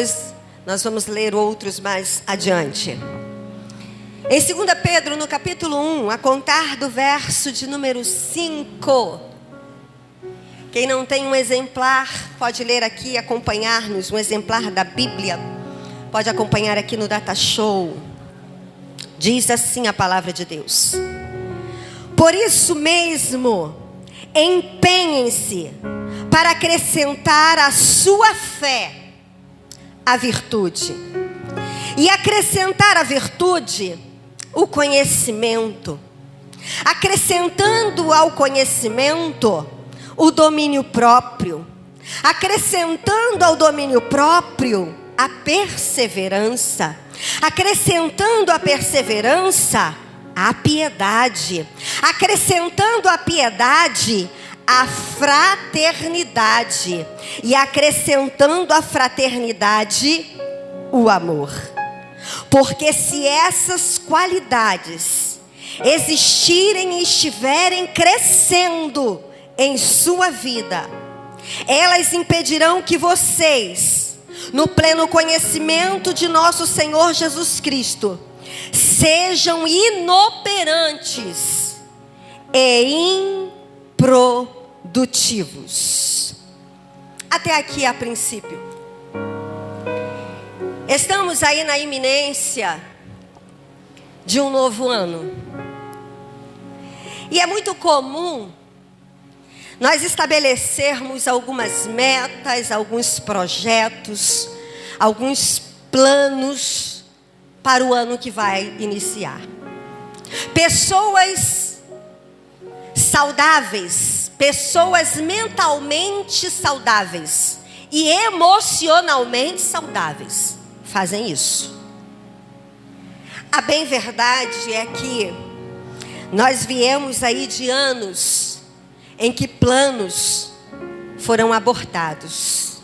Depois nós vamos ler outros mais adiante. Em 2 Pedro, no capítulo 1, a contar do verso de número 5. Quem não tem um exemplar, pode ler aqui e acompanhar-nos. Um exemplar da Bíblia, pode acompanhar aqui no Data Show. Diz assim a palavra de Deus: por isso mesmo, empenhem-se para acrescentar à sua fé a virtude, e acrescentar a virtude o conhecimento, acrescentando ao conhecimento o domínio próprio, acrescentando ao domínio próprio a perseverança, acrescentando a perseverança a piedade, acrescentando a piedade a fraternidade, e acrescentando a fraternidade o amor. Porque se essas qualidades existirem e estiverem crescendo em sua vida, elas impedirão que vocês, no pleno conhecimento de nosso Senhor Jesus Cristo, sejam inoperantes e improdutivos. Até aqui a princípio. Estamos aí na iminência de um novo ano. E é muito comum nós estabelecermos algumas metas, alguns projetos, alguns planos para o ano que vai iniciar. Pessoas saudáveis, pessoas mentalmente saudáveis e emocionalmente saudáveis fazem isso. A bem verdade é que nós viemos aí de anos em que planos foram abortados,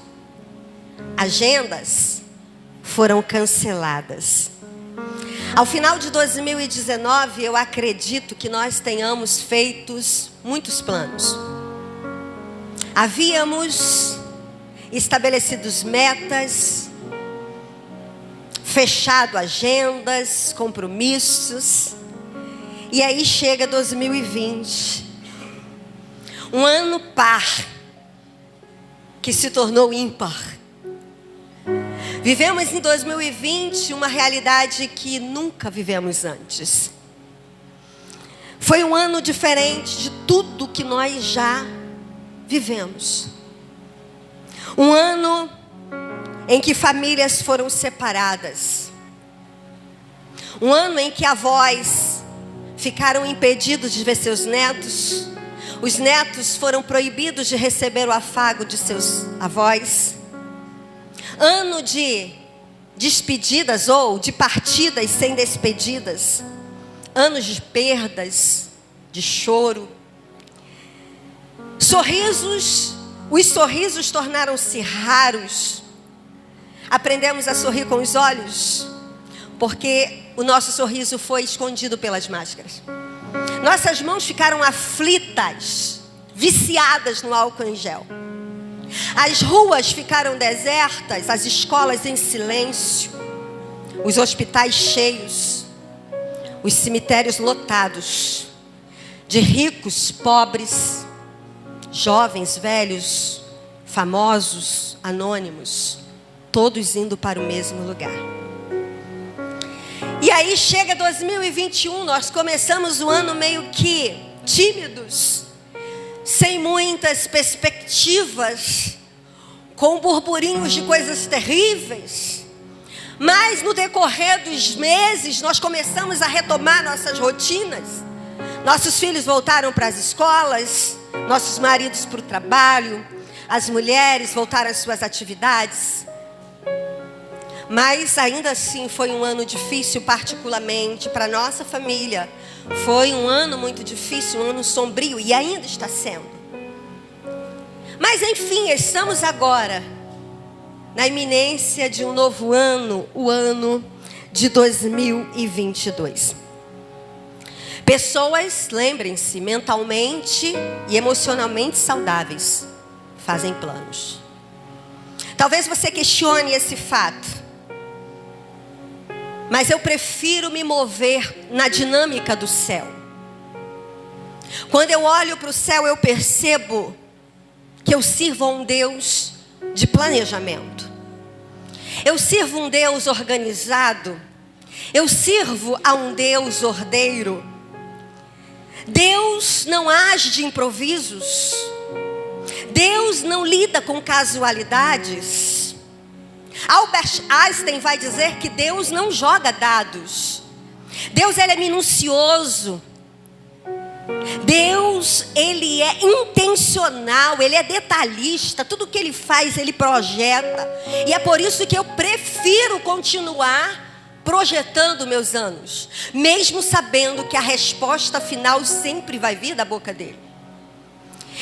agendas foram canceladas. Ao final de 2019, eu acredito que nós tenhamos feito muitos planos. Havíamos estabelecido metas, fechado agendas, compromissos. E aí chega 2020. Um ano par, que se tornou ímpar. Vivemos em 2020 uma realidade que nunca vivemos antes. Foi um ano diferente de tudo que nós já vivemos. Um ano em que famílias foram separadas. Um ano em que avós ficaram impedidos de ver seus netos. Os netos foram proibidos de receber o afago de seus avós. Ano de despedidas ou de partidas sem despedidas. Anos de perdas, de choro. Sorrisos, os sorrisos tornaram-se raros. Aprendemos a sorrir com os olhos, porque o nosso sorriso foi escondido pelas máscaras. Nossas mãos ficaram aflitas, viciadas no álcool em gel. As ruas ficaram desertas, as escolas em silêncio, os hospitais cheios, os cemitérios lotados, de ricos, pobres, jovens, velhos, famosos, anônimos, todos indo para o mesmo lugar. E aí chega 2021, nós começamos o ano meio que tímidos, sem muitas perspectivas, com burburinhos de coisas terríveis. Mas no decorrer dos meses, nós começamos a retomar nossas rotinas. Nossos filhos voltaram para as escolas, nossos maridos para o trabalho, as mulheres voltaram às suas atividades. Mas ainda assim foi um ano difícil, particularmente para a nossa família. Foi um ano muito difícil, um ano sombrio, e ainda está sendo. Mas enfim, estamos agora na iminência de um novo ano, o ano de 2022. Pessoas, lembrem-se, mentalmente e emocionalmente saudáveis, fazem planos. Talvez você questione esse fato, mas eu prefiro me mover na dinâmica do céu. Quando eu olho para o céu, eu percebo que eu sirvo a um Deus de planejamento. Eu sirvo um Deus organizado. Eu sirvo a um Deus ordeiro. Deus não age de improvisos. Deus não lida com casualidades. Albert Einstein vai dizer que Deus não joga dados. Deus, ele é minucioso. Deus, ele é intencional, ele é detalhista. Tudo que ele faz, ele projeta. E é por isso que eu prefiro continuar projetando meus anos, mesmo sabendo que a resposta final sempre vai vir da boca dele.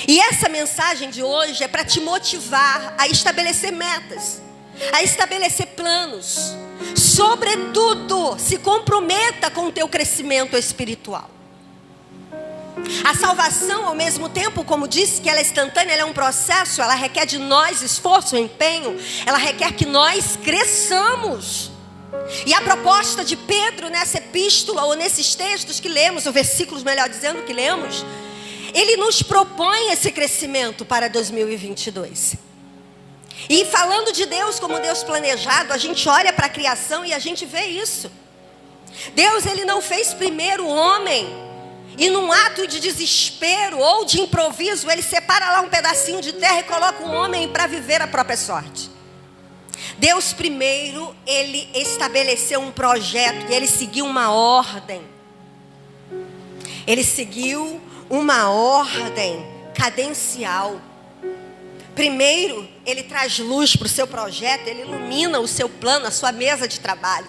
E essa mensagem de hoje é para te motivar a estabelecer metas, a estabelecer planos. Sobretudo, se comprometa com o teu crescimento espiritual. A salvação, ao mesmo tempo, como disse, que ela é instantânea, ela é um processo, ela requer de nós esforço, empenho, ela requer que nós cresçamos. E a proposta de Pedro nessa epístola, ou nesses textos que lemos, ou versículos, melhor dizendo, que lemos, ele nos propõe esse crescimento para 2022. E falando de Deus como Deus planejado, a gente olha para a criação e a gente vê isso. Deus, ele não fez primeiro o homem, e num ato de desespero ou de improviso, ele separa lá um pedacinho de terra e coloca um homem para viver a própria sorte. Deus primeiro, ele estabeleceu um projeto e ele seguiu uma ordem. Ele seguiu uma ordem cadencial. Primeiro, ele traz luz para o seu projeto, ele ilumina o seu plano, a sua mesa de trabalho.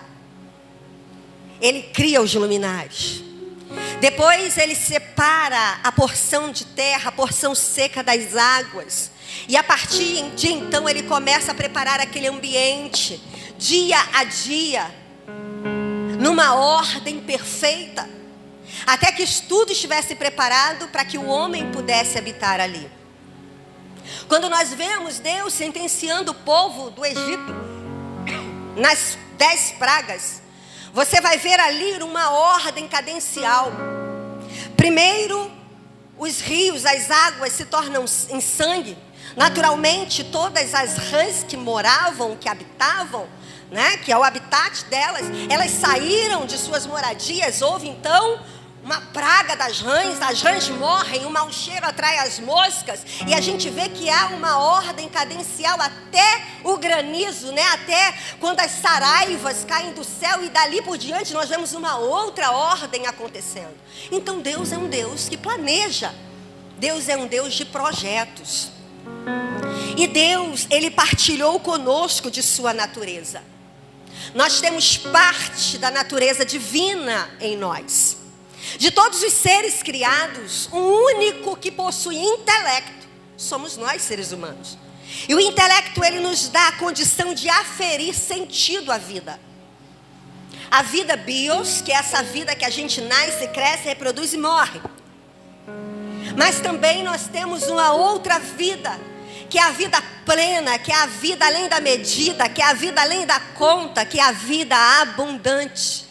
Ele cria os luminares. Depois ele separa a porção de terra, a porção seca das águas. E a partir de então ele começa a preparar aquele ambiente, dia a dia, numa ordem perfeita, até que tudo estivesse preparado para que o homem pudesse habitar ali. Quando nós vemos Deus sentenciando o povo do Egito nas 10 pragas, você vai ver ali uma ordem cadencial. Primeiro, os rios, as águas se tornam em sangue. Naturalmente, todas as rãs que moravam, que habitavam, né, que é o habitat delas, elas saíram de suas moradias. Houve então uma praga das rãs, as rãs morrem, o mau cheiro atrai as moscas, e a gente vê que há uma ordem cadencial até o granizo, né? Até quando as saraivas caem do céu, e dali por diante nós vemos uma outra ordem acontecendo. Então Deus é um Deus que planeja, Deus é um Deus de projetos. E Deus, ele partilhou conosco de sua natureza. Nós temos parte da natureza divina em nós. De todos os seres criados, o único que possui intelecto somos nós, seres humanos. E o intelecto, ele nos dá a condição de aferir sentido à vida. A vida bios, que é essa vida que a gente nasce, cresce, reproduz e morre. Mas também nós temos uma outra vida, que é a vida plena, que é a vida além da medida, que é a vida além da conta, que é a vida abundante.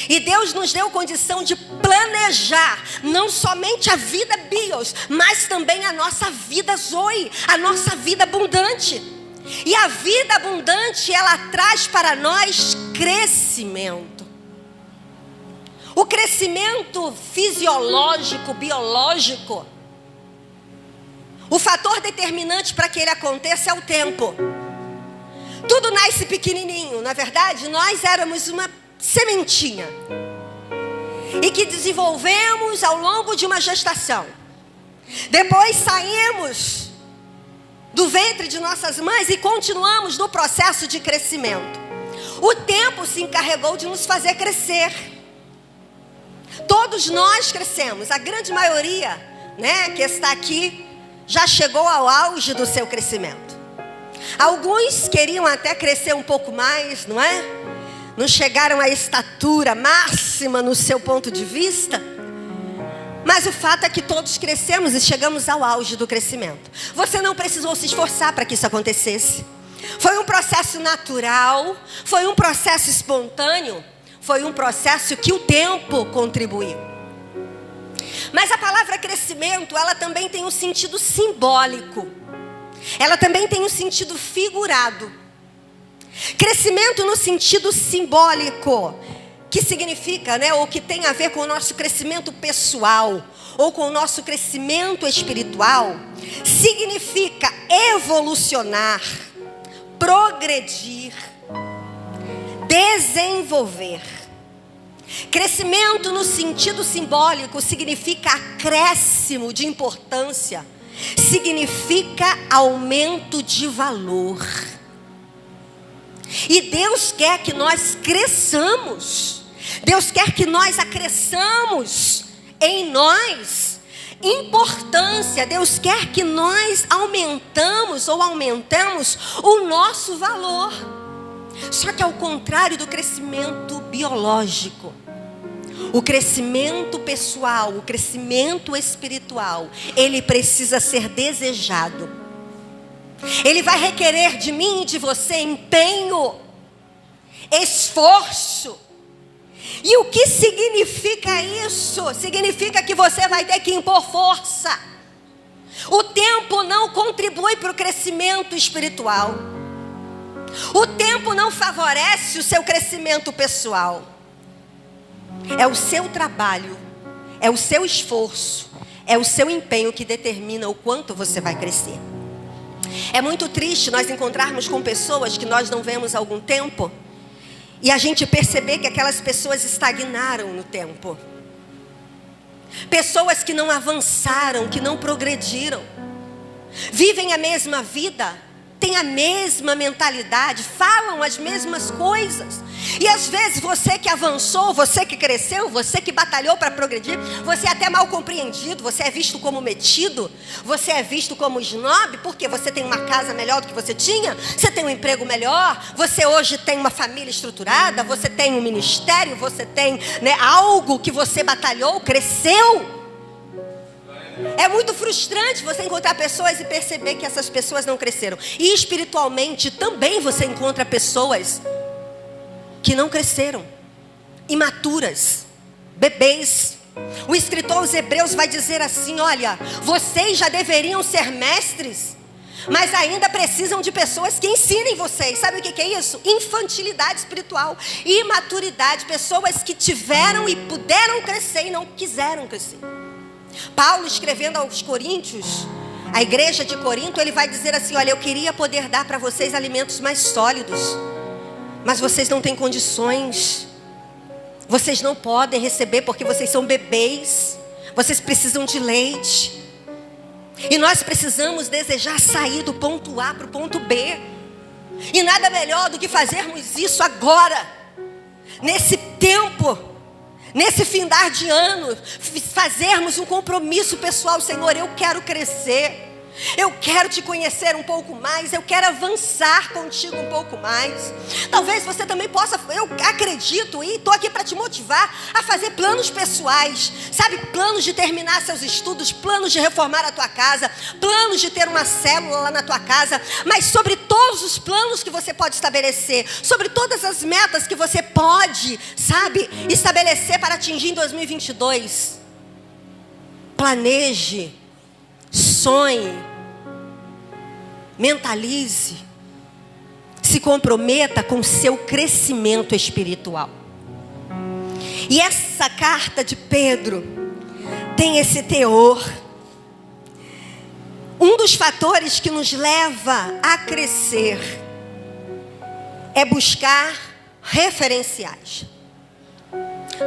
E Deus nos deu condição de planejar não somente a vida bios, mas também a nossa vida zoe, a nossa vida abundante. E a vida abundante, ela traz para nós crescimento. O crescimento fisiológico, biológico, o fator determinante para que ele aconteça é o tempo. Tudo nasce pequenininho, na verdade, nós éramos uma sementinha e que desenvolvemos ao longo de uma gestação. Depois saímos do ventre de nossas mães e continuamos no processo de crescimento. O tempo se encarregou de nos fazer crescer. Todos nós crescemos, a grande maioria, né, que está aqui já chegou ao auge do seu crescimento. Alguns queriam até crescer um pouco mais, não é? Não chegaram à estatura máxima no seu ponto de vista. Mas o fato é que todos crescemos e chegamos ao auge do crescimento. Você não precisou se esforçar para que isso acontecesse. Foi um processo natural? Foi um processo espontâneo? Foi um processo que o tempo contribuiu. Mas a palavra crescimento, ela também tem um sentido simbólico. Ela também tem um sentido figurado. Crescimento no sentido simbólico, que significa, ou que tem a ver com o nosso crescimento pessoal, ou com o nosso crescimento espiritual, significa evolucionar, progredir, desenvolver. Crescimento no sentido simbólico significa acréscimo de importância, significa aumento de valor. E Deus quer que nós cresçamos. Deus quer que nós acresçamos em nós importância. Deus quer que nós aumentamos o nosso valor. Só que ao contrário do crescimento biológico, o crescimento pessoal, o crescimento espiritual, ele precisa ser desejado. Ele vai requerer de mim e de você empenho, esforço. E o que significa isso? Significa que você vai ter que impor força. O tempo não contribui para o crescimento espiritual. O tempo não favorece o seu crescimento pessoal. É o seu trabalho, é o seu esforço, é o seu empenho que determina o quanto você vai crescer. É muito triste nós encontrarmos com pessoas que nós não vemos há algum tempo e a gente perceber que aquelas pessoas estagnaram no tempo. Pessoas que não avançaram, que não progrediram, vivem a mesma vida, têm a mesma mentalidade, falam as mesmas coisas. E às vezes você que avançou, você que cresceu, você que batalhou para progredir, você é até mal compreendido, você é visto como metido, você é visto como snob, porque você tem uma casa melhor do que você tinha, você tem um emprego melhor, você hoje tem uma família estruturada, você tem um ministério, você tem algo que você batalhou, cresceu. É muito frustrante você encontrar pessoas e perceber que essas pessoas não cresceram. E espiritualmente também você encontra pessoas que não cresceram, imaturas, bebês. O escritor aos Hebreus vai dizer assim: olha, vocês já deveriam ser mestres, mas ainda precisam de pessoas que ensinem vocês. Sabe o que é isso? Infantilidade espiritual, imaturidade. Pessoas que tiveram e puderam crescer e não quiseram crescer. Paulo, escrevendo aos Coríntios, a igreja de Corinto, ele vai dizer assim: olha, eu queria poder dar para vocês alimentos mais sólidos, mas vocês não têm condições. Vocês não podem receber porque vocês são bebês. Vocês precisam de leite. E nós precisamos desejar sair do ponto A para o ponto B. E nada melhor do que fazermos isso agora, nesse tempo, nesse findar de ano, fazermos um compromisso pessoal. Senhor, eu quero crescer, eu quero te conhecer um pouco mais, eu quero avançar contigo um pouco mais. Talvez você também possa, eu acredito e estou aqui para te motivar a fazer planos pessoais, sabe, planos de terminar seus estudos, planos de reformar a tua casa, planos de ter uma célula lá na tua casa. Mas sobre todos os planos que você pode estabelecer, sobre todas as metas que você pode, sabe, estabelecer para atingir em 2022, planeje, sonhe, mentalize, se comprometa com o seu crescimento espiritual. E essa carta de Pedro tem esse teor. Um dos fatores que nos leva a crescer é buscar referenciais.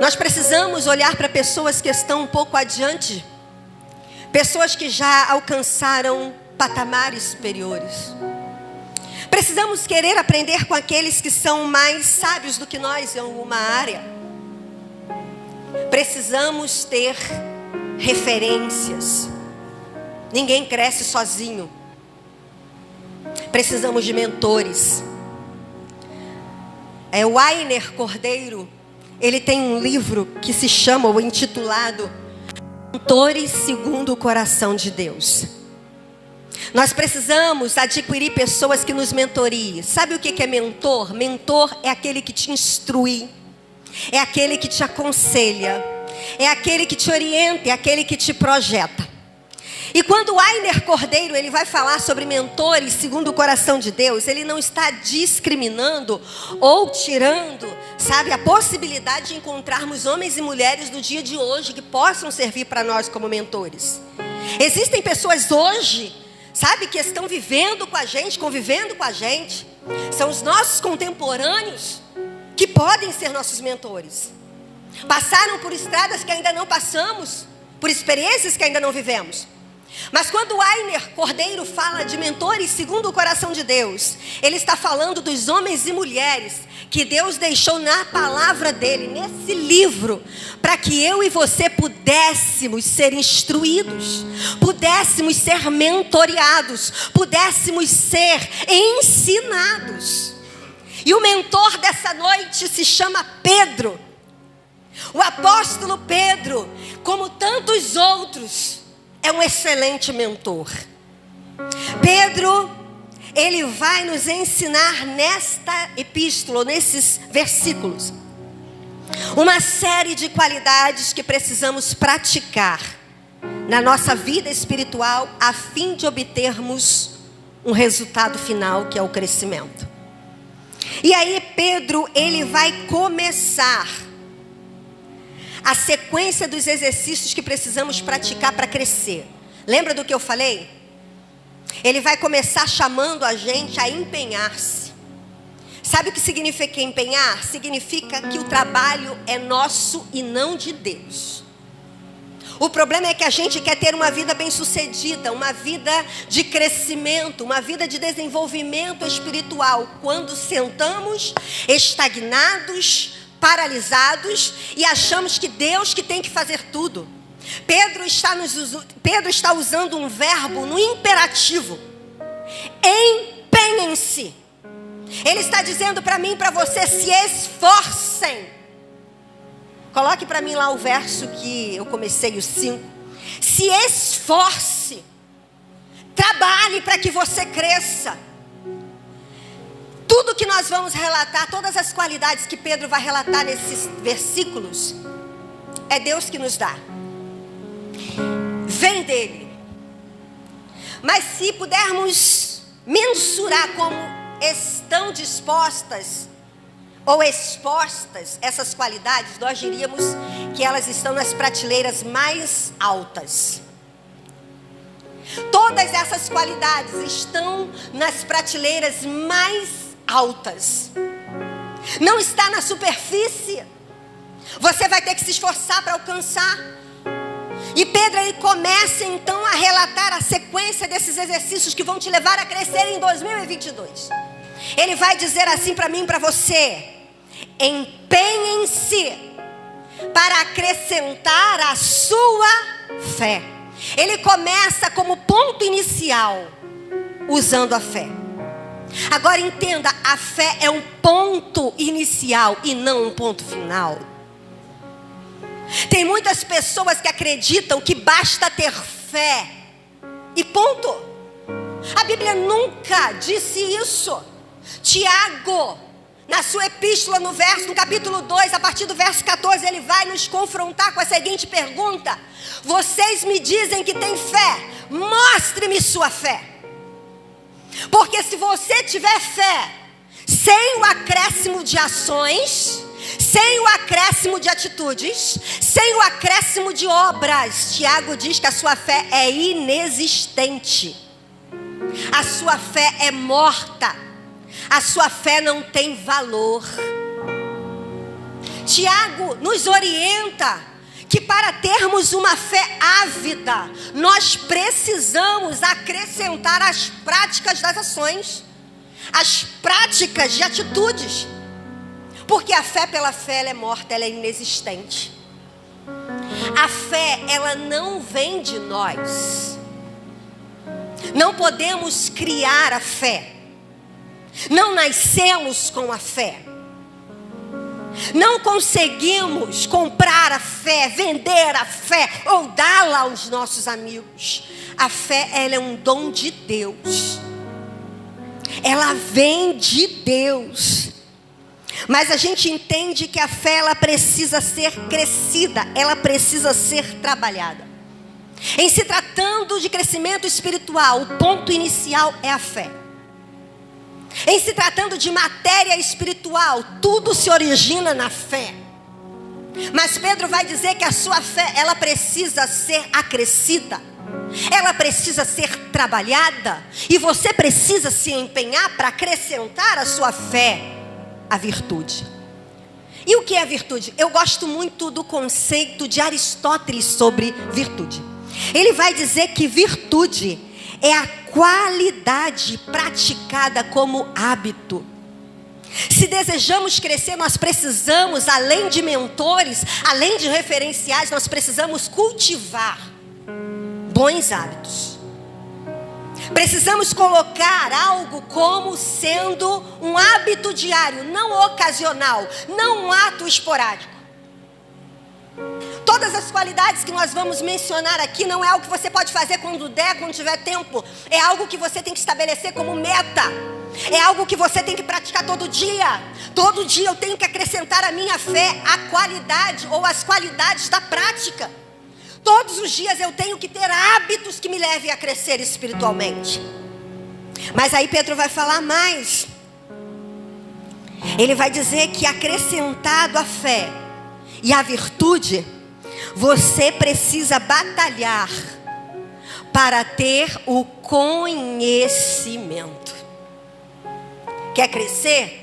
Nós precisamos olhar para pessoas que estão um pouco adiante, pessoas que já alcançaram patamares superiores. Precisamos querer aprender com aqueles que são mais sábios do que nós em alguma área. Precisamos ter referências. Ninguém cresce sozinho. Precisamos de mentores. O Ainer Cordeiro, ele tem um livro que se chama, ou intitulado, Mentores segundo o coração de Deus. Nós precisamos adquirir pessoas que nos mentoriem. Sabe o que é mentor? Mentor é aquele que te instrui, é aquele que te aconselha, é aquele que te orienta, é aquele que te projeta. E quando o Ainer Cordeiro ele vai falar sobre mentores segundo o coração de Deus, ele não está discriminando ou tirando, sabe, a possibilidade de encontrarmos homens e mulheres do dia de hoje que possam servir para nós como mentores. Existem pessoas hoje, sabe, que estão vivendo com a gente, convivendo com a gente. São os nossos contemporâneos que podem ser nossos mentores. Passaram por estradas que ainda não passamos, por experiências que ainda não vivemos. Mas quando o Ainer Cordeiro fala de mentores segundo o coração de Deus, ele está falando dos homens e mulheres que Deus deixou na palavra dele, nesse livro, para que eu e você pudéssemos ser instruídos, pudéssemos ser mentoreados, pudéssemos ser ensinados. E o mentor dessa noite se chama Pedro. O apóstolo Pedro, como tantos outros, é um excelente mentor. Pedro, ele vai nos ensinar nesta epístola, nesses versículos, uma série de qualidades que precisamos praticar na nossa vida espiritual a fim de obtermos um resultado final, que é o crescimento. E aí Pedro, ele vai começar a sequência dos exercícios que precisamos praticar para crescer. Lembra do que eu falei? Ele vai começar chamando a gente a empenhar-se. Sabe o que significa empenhar? Significa que o trabalho é nosso e não de Deus. O problema é que a gente quer ter uma vida bem-sucedida, uma vida de crescimento, uma vida de desenvolvimento espiritual, quando sentamos estagnados, paralisados e achamos que Deus que tem que fazer tudo. Pedro está usando um verbo no imperativo. Empenhem-se. Ele está dizendo para mim e para você: se esforcem. Coloque para mim lá o verso que eu comecei, o 5. Se esforce. Trabalhe para que você cresça. Tudo que nós vamos relatar, todas as qualidades que Pedro vai relatar nesses versículos, é Deus que nos dá. Vem dele. Mas se pudermos mensurar como estão dispostas ou expostas essas qualidades, nós diríamos que elas estão nas prateleiras mais altas. Todas essas qualidades estão nas prateleiras mais altas. Não está na superfície. Você vai ter que se esforçar para alcançar. E Pedro, ele começa então a relatar a sequência desses exercícios que vão te levar a crescer em 2022. Ele vai dizer assim para mim e para você: empenhem-se para acrescentar a sua fé. Ele começa como ponto inicial, usando a fé. Agora entenda, a fé é um ponto inicial e não um ponto final. Tem muitas pessoas que acreditam que basta ter fé e ponto. A Bíblia nunca disse isso. Tiago, na sua epístola, no capítulo 2, a partir do verso 14, ele vai nos confrontar com a seguinte pergunta: vocês me dizem que têm fé, mostre-me sua fé. Porque se você tiver fé, sem o acréscimo de ações, sem o acréscimo de atitudes, sem o acréscimo de obras, Tiago diz que a sua fé é inexistente. A sua fé é morta. A sua fé não tem valor. Tiago nos orienta que para termos uma fé ávida, nós precisamos acrescentar as práticas das ações, as práticas de atitudes. Porque a fé pela fé, ela é morta, ela é inexistente. A fé, ela não vem de nós. Não podemos criar a fé. Não nascemos com a fé. Não conseguimos comprar a fé, vender a fé ou dá-la aos nossos amigos. A fé, ela é um dom de Deus. Ela vem de Deus. Mas a gente entende que a fé, ela precisa ser crescida, ela precisa ser trabalhada. Em se tratando de crescimento espiritual, o ponto inicial é a fé. Em se tratando de matéria espiritual, tudo se origina na fé. Mas Pedro vai dizer que a sua fé, ela precisa ser acrescida. Ela precisa ser trabalhada. E você precisa se empenhar para acrescentar à sua fé a virtude. E o que é virtude? Eu gosto muito do conceito de Aristóteles sobre virtude. Ele vai dizer que virtude é a qualidade praticada como hábito. Se desejamos crescer, nós precisamos, além de mentores, além de referenciais, nós precisamos cultivar bons hábitos. Precisamos colocar algo como sendo um hábito diário, não ocasional, não um ato esporádico. Todas as qualidades que nós vamos mencionar aqui não é algo que você pode fazer quando der, quando tiver tempo. É algo que você tem que estabelecer como meta. É algo que você tem que praticar todo dia. Todo dia eu tenho que acrescentar à minha fé a qualidade ou as qualidades da prática. Todos os dias eu tenho que ter hábitos que me levem a crescer espiritualmente. Mas aí Pedro vai falar mais. Ele vai dizer que acrescentado à fé e à virtude, você precisa batalhar para ter o conhecimento. Quer crescer?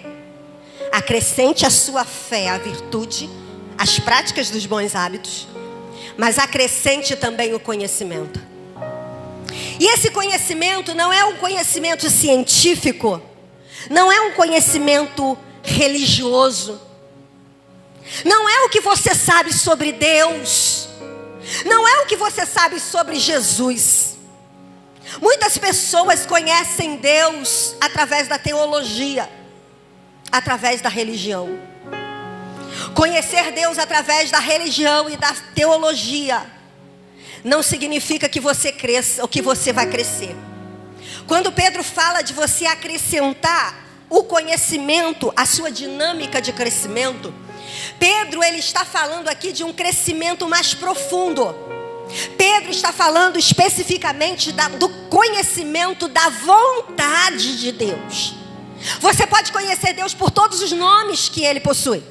Acrescente a sua fé, a virtude, as práticas dos bons hábitos, mas acrescente também o conhecimento. E esse conhecimento não é um conhecimento científico, não é um conhecimento religioso, não é o que você sabe sobre Deus, não é o que você sabe sobre Jesus. Muitas pessoas conhecem Deus através da teologia, através da religião. Conhecer Deus através da religião e da teologia não significa que você cresça ou que você vai crescer. Quando Pedro fala de você acrescentar o conhecimento, a sua dinâmica de crescimento, Pedro, ele está falando aqui de um crescimento mais profundo. Pedro está falando especificamente do conhecimento da vontade de Deus. Você pode conhecer Deus por todos os nomes que Ele possui.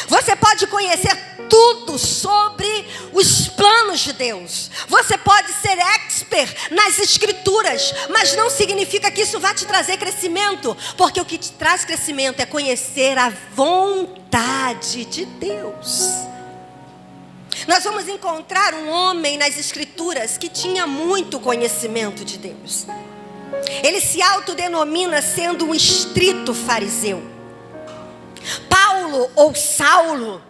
Você pode conhecer tudo sobre os planos de Deus. Você pode ser expert nas escrituras, mas não significa que isso vai te trazer crescimento, porque o que te traz crescimento é conhecer a vontade de Deus. Nós vamos encontrar um homem nas escrituras que tinha muito conhecimento de Deus. Ele se autodenomina sendo um estrito fariseu. Paulo ou Saulo,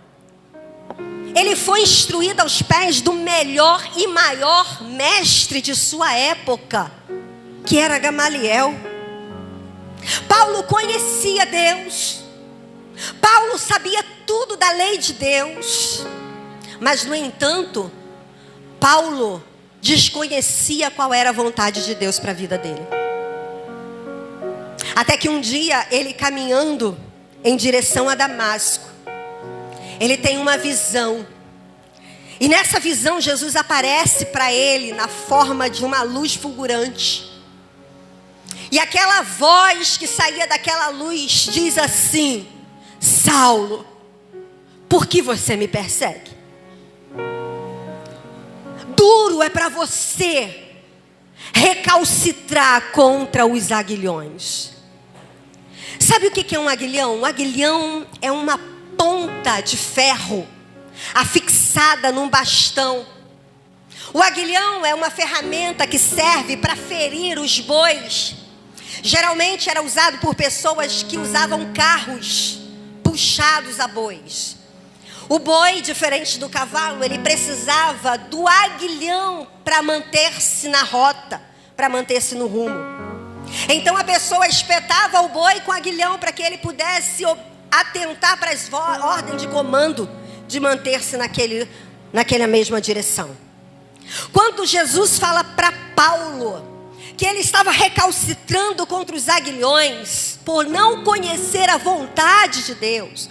ele foi instruído aos pés do melhor e maior mestre de sua época, que era Gamaliel. Paulo conhecia Deus. Paulo sabia tudo da lei de Deus. Mas, no entanto, Paulo desconhecia qual era a vontade de Deus para a vida dele. Até que um dia, ele caminhando em direção a Damasco, ele tem uma visão. E nessa visão, Jesus aparece para ele na forma de uma luz fulgurante. E aquela voz que saía daquela luz diz assim: Saulo, por que você me persegue? Duro é para você recalcitrar contra os aguilhões. Sabe o que é um aguilhão? Um aguilhão é uma ponta de ferro afixada num bastão. O aguilhão é uma ferramenta que serve para ferir os bois. Geralmente era usado por pessoas que usavam carros puxados a bois. O boi, diferente do cavalo, ele precisava do aguilhão para manter-se na rota, para manter-se no rumo. Então a pessoa espetava o boi com aguilhão para que ele pudesse atentar para as ordens de comando de manter-se naquela mesma direção. Quando Jesus fala para Paulo que ele estava recalcitrando contra os aguilhões por não conhecer a vontade de Deus,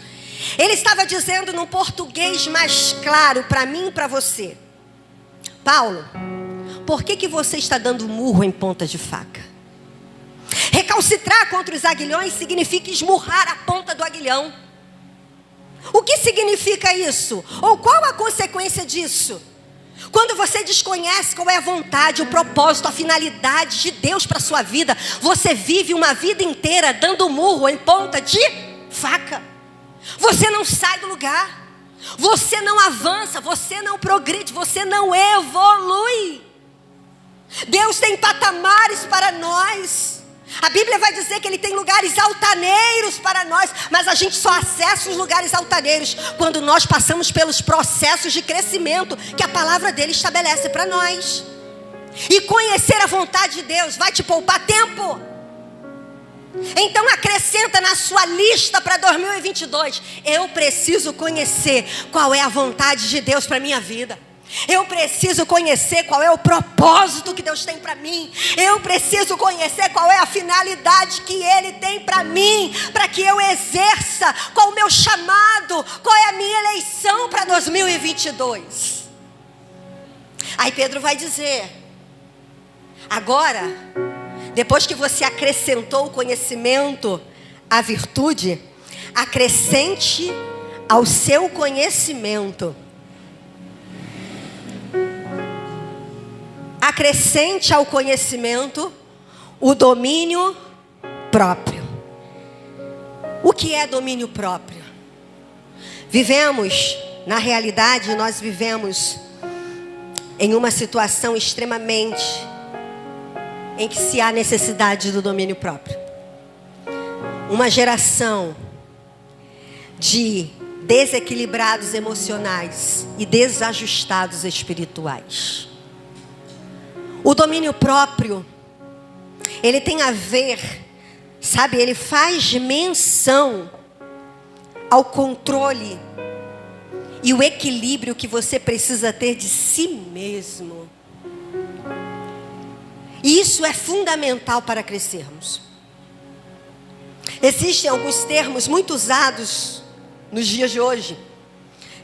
ele estava dizendo num português mais claro para mim e para você: Paulo, por que você está dando murro em ponta de faca? Recalcitrar contra os aguilhões significa esmurrar a ponta do aguilhão. O que significa isso? Ou qual a consequência disso? Quando você desconhece qual é a vontade, o propósito, a finalidade de Deus para a sua vida, você vive uma vida inteira dando murro em ponta de faca. Você não sai do lugar, você não avança, você não progride, você não evolui. Deus tem patamares para nós. A Bíblia vai dizer que Ele tem lugares altaneiros para nós, mas a gente só acessa os lugares altaneiros quando nós passamos pelos processos de crescimento que a palavra dele estabelece para nós. E conhecer a vontade de Deus vai te poupar tempo. Então acrescenta na sua lista para 2022: eu preciso conhecer qual é a vontade de Deus para a minha vida. Eu preciso conhecer qual é o propósito que Deus tem para mim. Eu preciso conhecer qual é a finalidade que Ele tem para mim, para que eu exerça, qual é o meu chamado, qual é a minha eleição para 2022. Aí Pedro vai dizer: agora, depois que você acrescentou o conhecimento à virtude, acrescente ao seu conhecimento. Acrescente ao conhecimento o domínio próprio. O que é domínio próprio? Na realidade, nós vivemos em uma situação extremamente em que se há necessidade do domínio próprio. Uma geração de desequilibrados emocionais e desajustados espirituais. O domínio próprio, ele tem a ver, sabe, ele faz menção ao controle e o equilíbrio que você precisa ter de si mesmo. E isso é fundamental para crescermos. Existem alguns termos muito usados nos dias de hoje,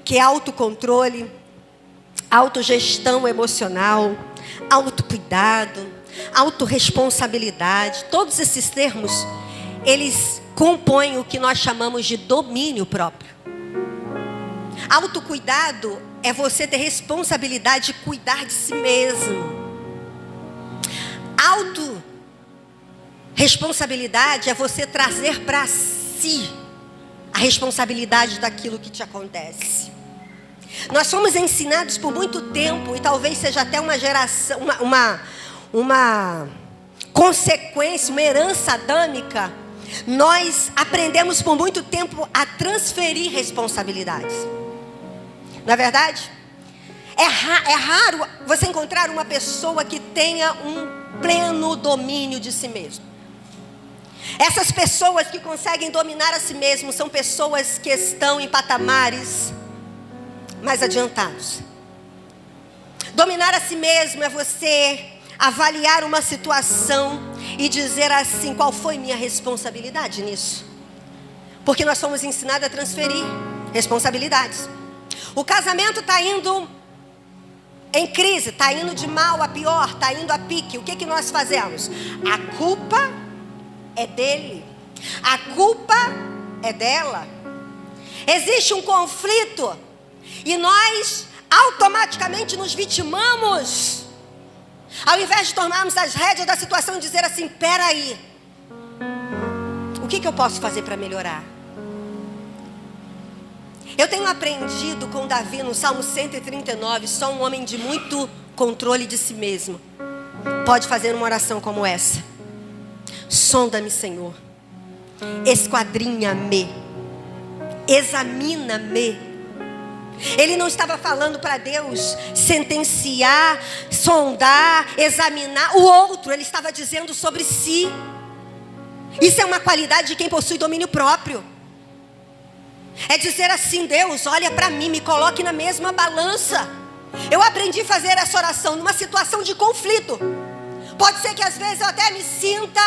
que é autocontrole, autogestão emocional, autocuidado, autorresponsabilidade. Todos esses termos, eles compõem o que nós chamamos de domínio próprio. Autocuidado é você ter responsabilidade de cuidar de si mesmo. Autorresponsabilidade é você trazer para si a responsabilidade daquilo que te acontece. Nós fomos ensinados por muito tempo, e talvez seja até uma geração, uma consequência, uma herança adâmica. Nós aprendemos por muito tempo a transferir responsabilidades. Não é verdade? É raro você encontrar uma pessoa que tenha um pleno domínio de si mesmo. Essas pessoas que conseguem dominar a si mesmo são pessoas que estão em patamares mais adiantados. Dominar a si mesmo é você avaliar uma situação e dizer assim: qual foi minha responsabilidade nisso? Porque nós somos ensinados a transferir responsabilidades. O casamento está indo em crise, está indo de mal a pior, está indo a pique. O que nós fazemos? A culpa é dele, a culpa é dela. Existe um conflito e nós automaticamente nos vitimamos, ao invés de tomarmos as rédeas da situação e dizer assim: peraí, o que eu posso fazer para melhorar? Eu tenho aprendido com Davi no Salmo 139, só um homem de muito controle de si mesmo pode fazer uma oração como essa: sonda-me, Senhor, esquadrinha-me, examina-me. Ele não estava falando para Deus sentenciar, sondar, examinar o outro. Ele estava dizendo sobre si. Isso é uma qualidade de quem possui domínio próprio. É dizer assim: Deus, olha para mim, me coloque na mesma balança. Eu aprendi a fazer essa oração numa situação de conflito. Pode ser que às vezes eu até me sinta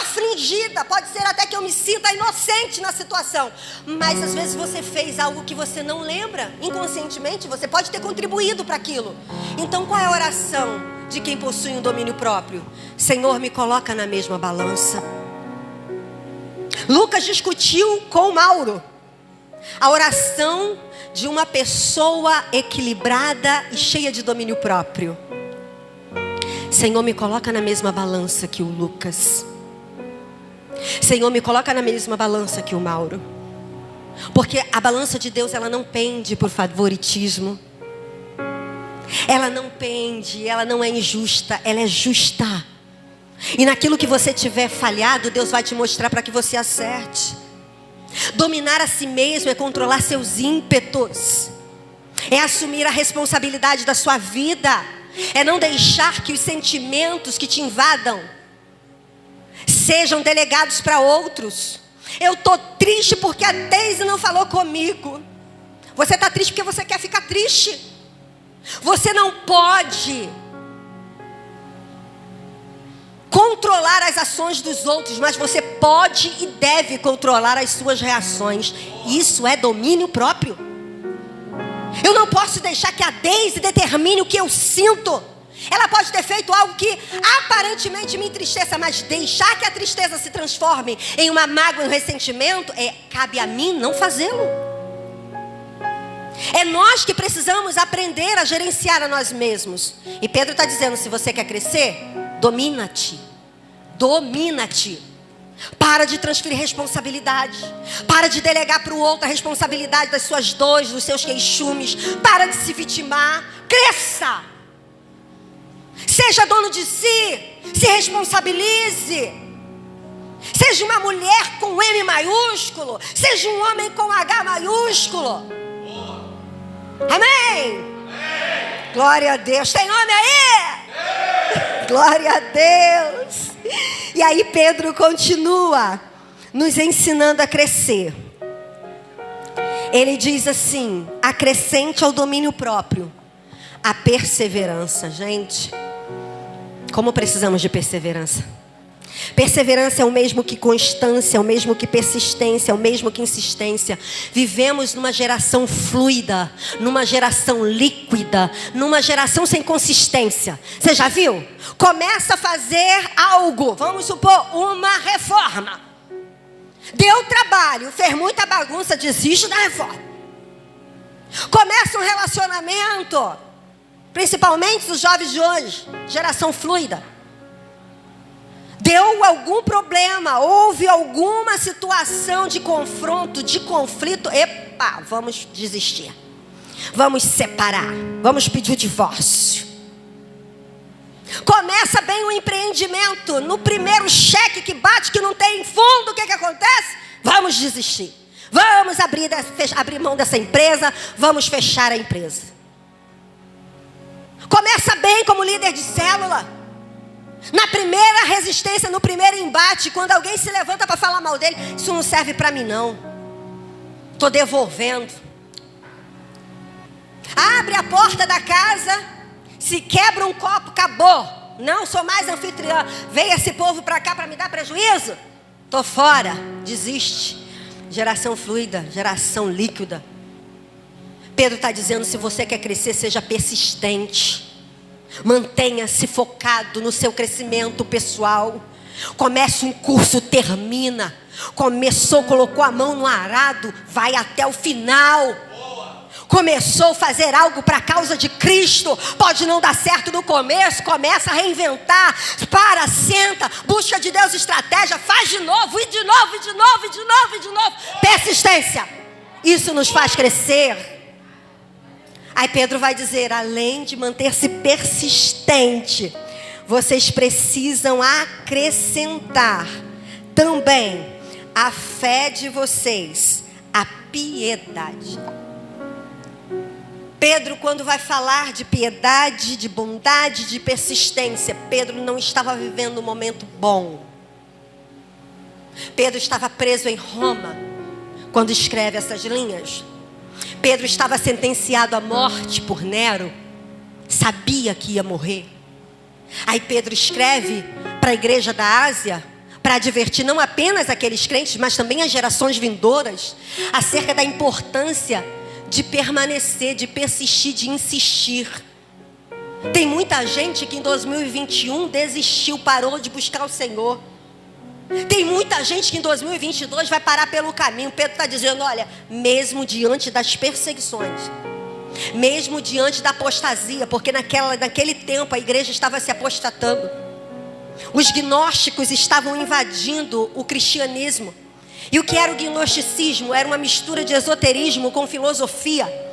afligida. Pode ser até que eu me sinta inocente na situação. Mas às vezes você fez algo que você não lembra. Inconscientemente você pode ter contribuído para aquilo. Então qual é a oração de quem possui um domínio próprio? Senhor, me coloca na mesma balança. Lucas discutiu com Mauro a oração de uma pessoa equilibrada e cheia de domínio próprio. Senhor, me coloca na mesma balança que o Lucas. Senhor, me coloca na mesma balança que o Mauro. Porque a balança de Deus, ela não pende por favoritismo. Ela não pende, ela não é injusta, ela é justa. E naquilo que você tiver falhado, Deus vai te mostrar para que você acerte. Dominar a si mesmo é controlar seus ímpetos. É assumir a responsabilidade da sua vida. É não deixar que os sentimentos que te invadam sejam delegados para outros. Eu estou triste porque a Deise não falou comigo. Você está triste porque você quer ficar triste. Você não pode controlar as ações dos outros, mas você pode e deve controlar as suas reações. Isso é domínio próprio. Eu não posso deixar que a Deise determine o que eu sinto. Ela pode ter feito algo que aparentemente me entristeça, mas deixar que a tristeza se transforme em uma mágoa e um ressentimento, cabe a mim não fazê-lo. É nós que precisamos aprender a gerenciar a nós mesmos. E Pedro está dizendo: se você quer crescer, domina-te. Domina-te. Para de transferir responsabilidade. Para de delegar para o outro a responsabilidade das suas dores, dos seus queixumes. Para de se vitimar. Cresça. Seja dono de si. Se responsabilize. Seja uma mulher com M maiúsculo. Seja um homem com H maiúsculo. Amém? Glória a Deus. Tem nome aí? Glória a Deus. E aí Pedro continua nos ensinando a crescer. Ele diz assim: acrescente ao domínio próprio a perseverança. Gente, como precisamos de perseverança. Perseverança é o mesmo que constância, é o mesmo que persistência, é o mesmo que insistência. Vivemos numa geração fluida, numa geração líquida, numa geração sem consistência. Você já viu? Começa a fazer algo, vamos supor, uma reforma. Deu trabalho, fez muita bagunça, desiste da reforma. Começa um relacionamento, principalmente os jovens de hoje, geração fluida. Deu algum problema, houve alguma situação de confronto, de conflito, vamos desistir. Vamos separar, vamos pedir o divórcio. Começa bem o empreendimento, no primeiro cheque que bate, que não tem fundo, o que acontece? Vamos desistir. Vamos abrir mão dessa empresa, vamos fechar a empresa. Começa bem como líder de célula. Na primeira resistência, no primeiro embate, quando alguém se levanta para falar mal dele, isso não serve para mim não. Estou devolvendo. Abre a porta da casa, se quebra um copo, acabou. Não sou mais anfitriã. Veio esse povo para cá para me dar prejuízo? Estou fora, desiste. Geração fluida, geração líquida. Pedro está dizendo: se você quer crescer, seja persistente. Mantenha-se focado no seu crescimento pessoal. Comece um curso, termina. Começou, colocou a mão no arado, vai até o final. Começou a fazer algo para a causa de Cristo. Pode não dar certo no começo, começa a reinventar. Para, senta, busca de Deus estratégia, faz de novo, e de novo, e de novo, e de novo, e de novo. Persistência. Isso nos faz crescer. Aí Pedro vai dizer: além de manter-se persistente, vocês precisam acrescentar também a fé de vocês, a piedade. Pedro, quando vai falar de piedade, de bondade, de persistência, Pedro não estava vivendo um momento bom. Pedro estava preso em Roma, quando escreve essas linhas. Pedro estava sentenciado à morte por Nero, sabia que ia morrer. Aí Pedro escreve para a igreja da Ásia, para advertir não apenas aqueles crentes, mas também as gerações vindouras, acerca da importância de permanecer, de persistir, de insistir. Tem muita gente que em 2021 desistiu, parou de buscar o Senhor. Tem muita gente que em 2022 vai parar pelo caminho. Pedro está dizendo, olha, mesmo diante das perseguições, mesmo diante da apostasia, porque naquele tempo a igreja estava se apostatando. Os gnósticos estavam invadindo o cristianismo. E o que era o gnosticismo? Era uma mistura de esoterismo com filosofia.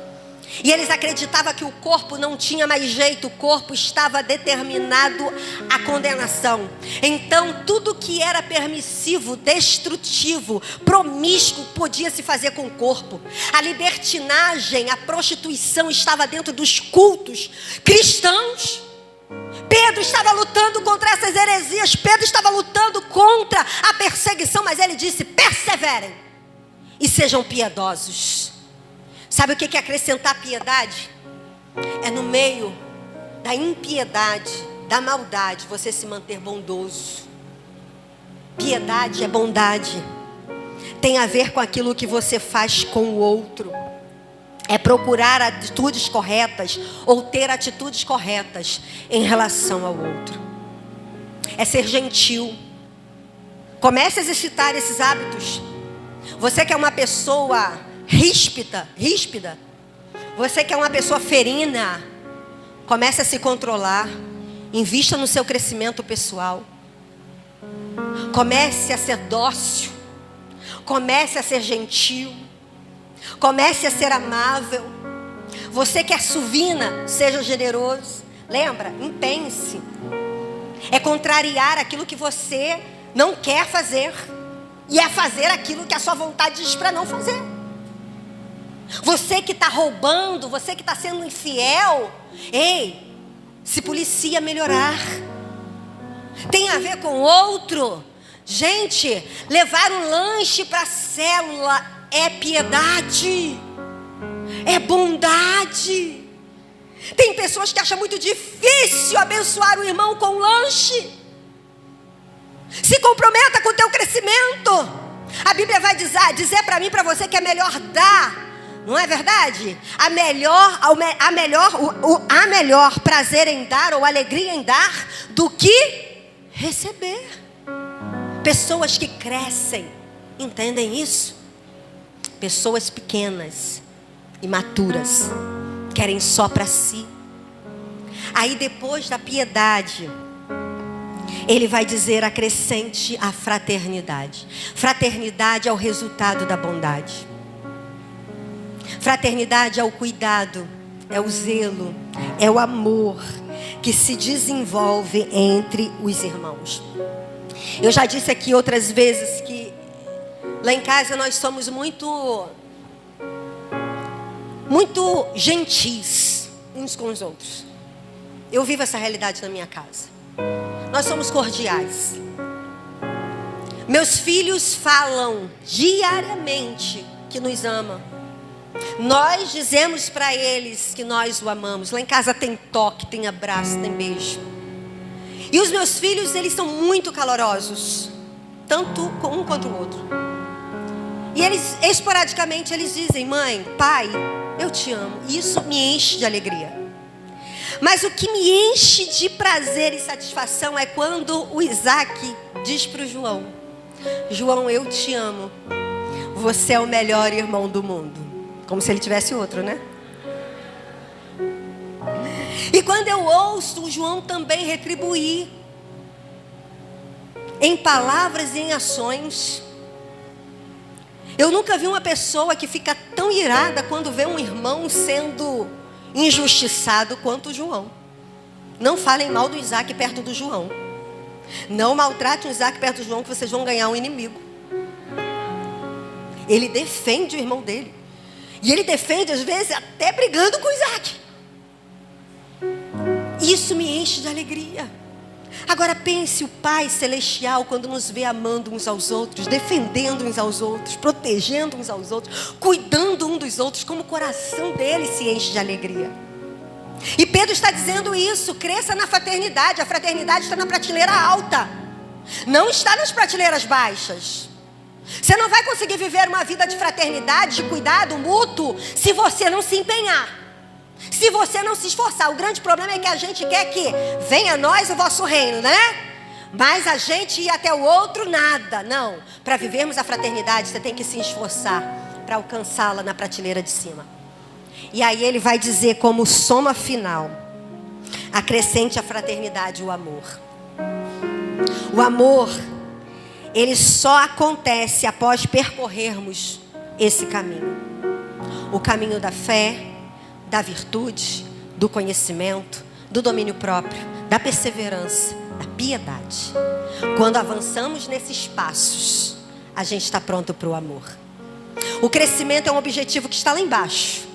E eles acreditavam que o corpo não tinha mais jeito, o corpo estava determinado à condenação. Então tudo que era permissivo, destrutivo, promíscuo, podia se fazer com o corpo. A libertinagem, a prostituição estava dentro dos cultos cristãos. Pedro estava lutando contra essas heresias, Pedro estava lutando contra a perseguição, mas ele disse, perseverem e sejam piedosos. Sabe o que é acrescentar piedade? É no meio da impiedade, da maldade, você se manter bondoso. Piedade é bondade. Tem a ver com aquilo que você faz com o outro. É procurar atitudes corretas ou ter atitudes corretas em relação ao outro. É ser gentil. Comece a exercitar esses hábitos. Você que é uma pessoa ríspida, você que é uma pessoa ferina, comece a se controlar, invista no seu crescimento pessoal, comece a ser dócil, comece a ser gentil, comece a ser amável. Você que é suvina, seja generoso. Lembra, empenhe-se. É contrariar aquilo que você não quer fazer, e é fazer aquilo que a sua vontade diz para não fazer. Você que está roubando, você que está sendo infiel, ei, se policia a melhorar. Tem a ver com outro. Gente, levar um lanche para a célula é piedade, é bondade. Tem pessoas que acham muito difícil abençoar o irmão com lanche. Se comprometa com o teu crescimento. A Bíblia vai dizer para mim e para você que é melhor dar. Não é verdade? Há melhor prazer em dar ou alegria em dar do que receber. Pessoas que crescem, entendem isso? Pessoas pequenas, imaturas, querem só para si. Aí depois da piedade, ele vai dizer, acrescente a fraternidade. Fraternidade é o resultado da bondade. Fraternidade é o cuidado, é o zelo, é o amor que se desenvolve entre os irmãos. Eu já disse aqui outras vezes que lá em casa nós somos muito gentis uns com os outros. Eu vivo essa realidade na minha casa. Nós somos cordiais. Meus filhos falam diariamente que nos amam. Nós dizemos para eles que nós o amamos. Lá em casa tem toque, tem abraço, tem beijo. E os meus filhos, eles são muito calorosos, tanto um quanto o outro. E eles, esporadicamente, eles dizem, mãe, pai, eu te amo. E isso me enche de alegria. Mas o que me enche de prazer e satisfação é quando o Isaac diz para o João, João, eu te amo. Você é o melhor irmão do mundo. Como se ele tivesse outro, né? E quando eu ouço o João também retribuir, em palavras e em ações. Eu nunca vi uma pessoa que fica tão irada quando vê um irmão sendo injustiçado quanto o João. Não falem mal do Isaac perto do João. Não maltratem o Isaac perto do João, que vocês vão ganhar um inimigo. Ele defende o irmão dele. E ele defende, às vezes, até brigando com o Isaac. Isso me enche de alegria. Agora pense o Pai Celestial quando nos vê amando uns aos outros, defendendo uns aos outros, protegendo uns aos outros, cuidando uns dos outros, como o coração dele se enche de alegria. E Pedro está dizendo isso: cresça na fraternidade. A fraternidade está na prateleira alta, não está nas prateleiras baixas. Você não vai conseguir viver uma vida de fraternidade, de cuidado mútuo, se você não se empenhar, se você não se esforçar. O grande problema é que a gente quer que venha a nós o vosso reino, né? Mas a gente ir até o outro, nada. Não, para vivermos a fraternidade, você tem que se esforçar para alcançá-la na prateleira de cima. E aí ele vai dizer como soma final: acrescente à fraternidade o amor. O amor, ele só acontece após percorrermos esse caminho. O caminho da fé, da virtude, do conhecimento, do domínio próprio, da perseverança, da piedade. Quando avançamos nesses passos, a gente está pronto para o amor. O crescimento é um objetivo que está lá embaixo.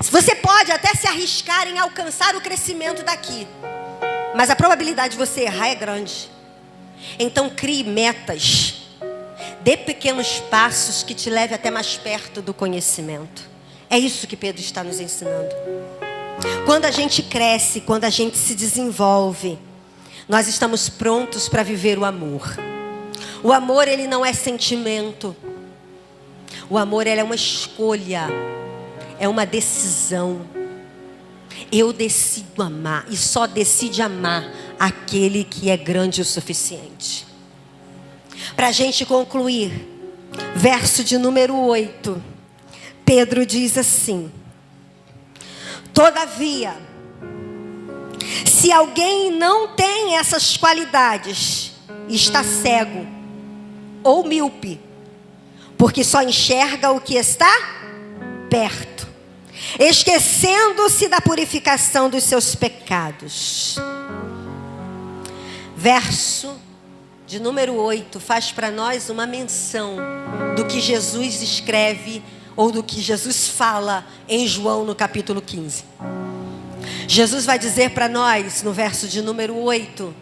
Você pode até se arriscar em alcançar o crescimento daqui, mas a probabilidade de você errar é grande. Então crie metas, dê pequenos passos que te levem até mais perto do conhecimento. É isso que Pedro está nos ensinando. Quando a gente cresce, quando a gente se desenvolve, nós estamos prontos para viver o amor. O amor, ele não é sentimento. O amor, ele é uma escolha, é uma decisão. Eu decido amar, e só decide amar aquele que é grande o suficiente. Para a gente concluir, verso de número 8, Pedro diz assim: todavia, se alguém não tem essas qualidades, está cego ou míope, porque só enxerga o que está perto, esquecendo-se da purificação dos seus pecados. Verso de número 8 faz para nós uma menção do que Jesus escreve, ou do que Jesus fala em João no capítulo 15. Jesus vai dizer para nós no verso de número 8,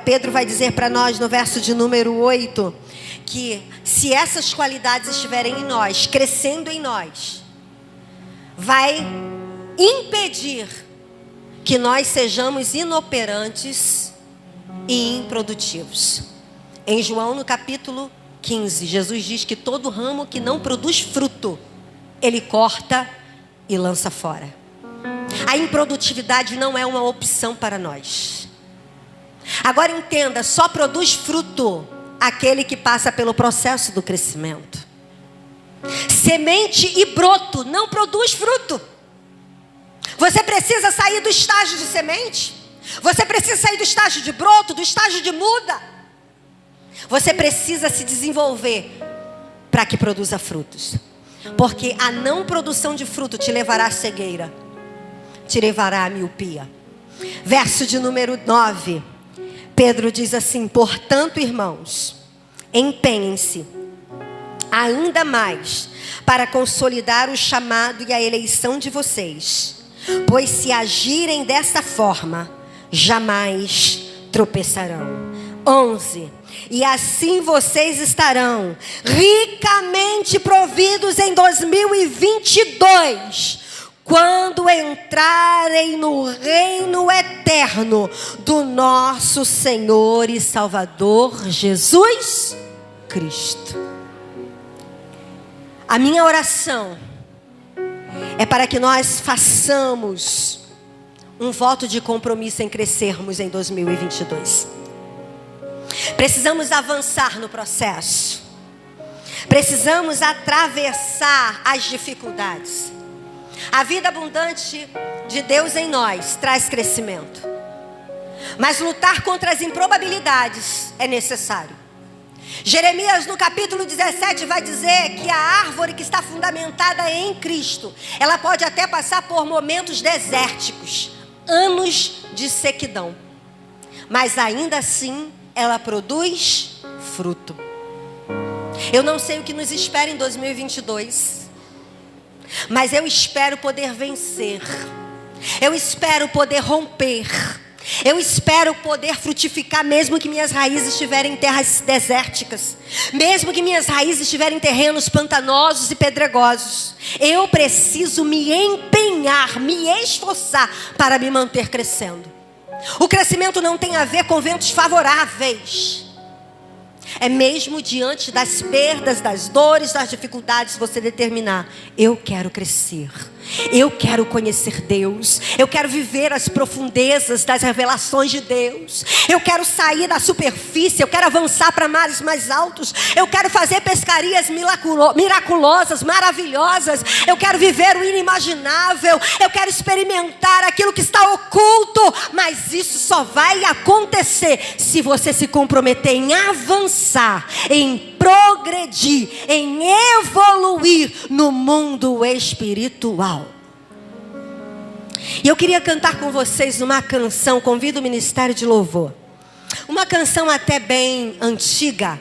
Pedro vai dizer para nós no verso de número 8, que se essas qualidades estiverem em nós, crescendo em nós, vai impedir que nós sejamos inoperantes e improdutivos. Em João no capítulo 15, Jesus diz que todo ramo que não produz fruto, ele corta e lança fora. A improdutividade não é uma opção para nós. Agora entenda, só produz fruto aquele que passa pelo processo do crescimento. Semente e broto não produz fruto. Você precisa sair do estágio de semente. Você precisa sair do estágio de broto, do estágio de muda. Você precisa se desenvolver para que produza frutos. Porque a não produção de fruto te levará à cegueira, te levará à miopia. Verso de número 9, Pedro diz assim: portanto, irmãos, empenhem-se ainda mais para consolidar o chamado e a eleição de vocês, pois se agirem dessa forma, jamais tropeçarão. 11. E assim vocês estarão ricamente providos em 2022, quando entrarem no reino eterno do nosso Senhor e Salvador Jesus Cristo. A minha oração é para que nós façamos um voto de compromisso em crescermos em 2022. Precisamos avançar no processo. Precisamos atravessar as dificuldades. A vida abundante de Deus em nós traz crescimento. Mas lutar contra as improbabilidades é necessário. Jeremias no capítulo 17 vai dizer que a árvore que está fundamentada em Cristo, ela pode até passar por momentos desérticos, anos de sequidão, mas ainda assim ela produz fruto. Eu não sei o que nos espera em 2022, mas eu espero poder vencer. Eu espero poder romper. Eu espero poder frutificar mesmo que minhas raízes estiverem em terras desérticas. Mesmo que minhas raízes estiverem em terrenos pantanosos e pedregosos. Eu preciso me empenhar, me esforçar para me manter crescendo. O crescimento não tem a ver com ventos favoráveis. É mesmo diante das perdas, das dores, das dificuldades, você determinar: eu quero crescer. Eu quero conhecer Deus. Eu quero viver as profundezas das revelações de Deus. Eu quero sair da superfície. Eu quero avançar para mares mais altos. Eu quero fazer pescarias miraculosas, maravilhosas. Eu quero viver o inimaginável. Eu quero experimentar aquilo que está oculto. Mas isso só vai acontecer se você se comprometer em avançar, em progredir, em evoluir no mundo espiritual. E eu queria cantar com vocês uma canção, convido o Ministério de Louvor. Uma canção até bem antiga,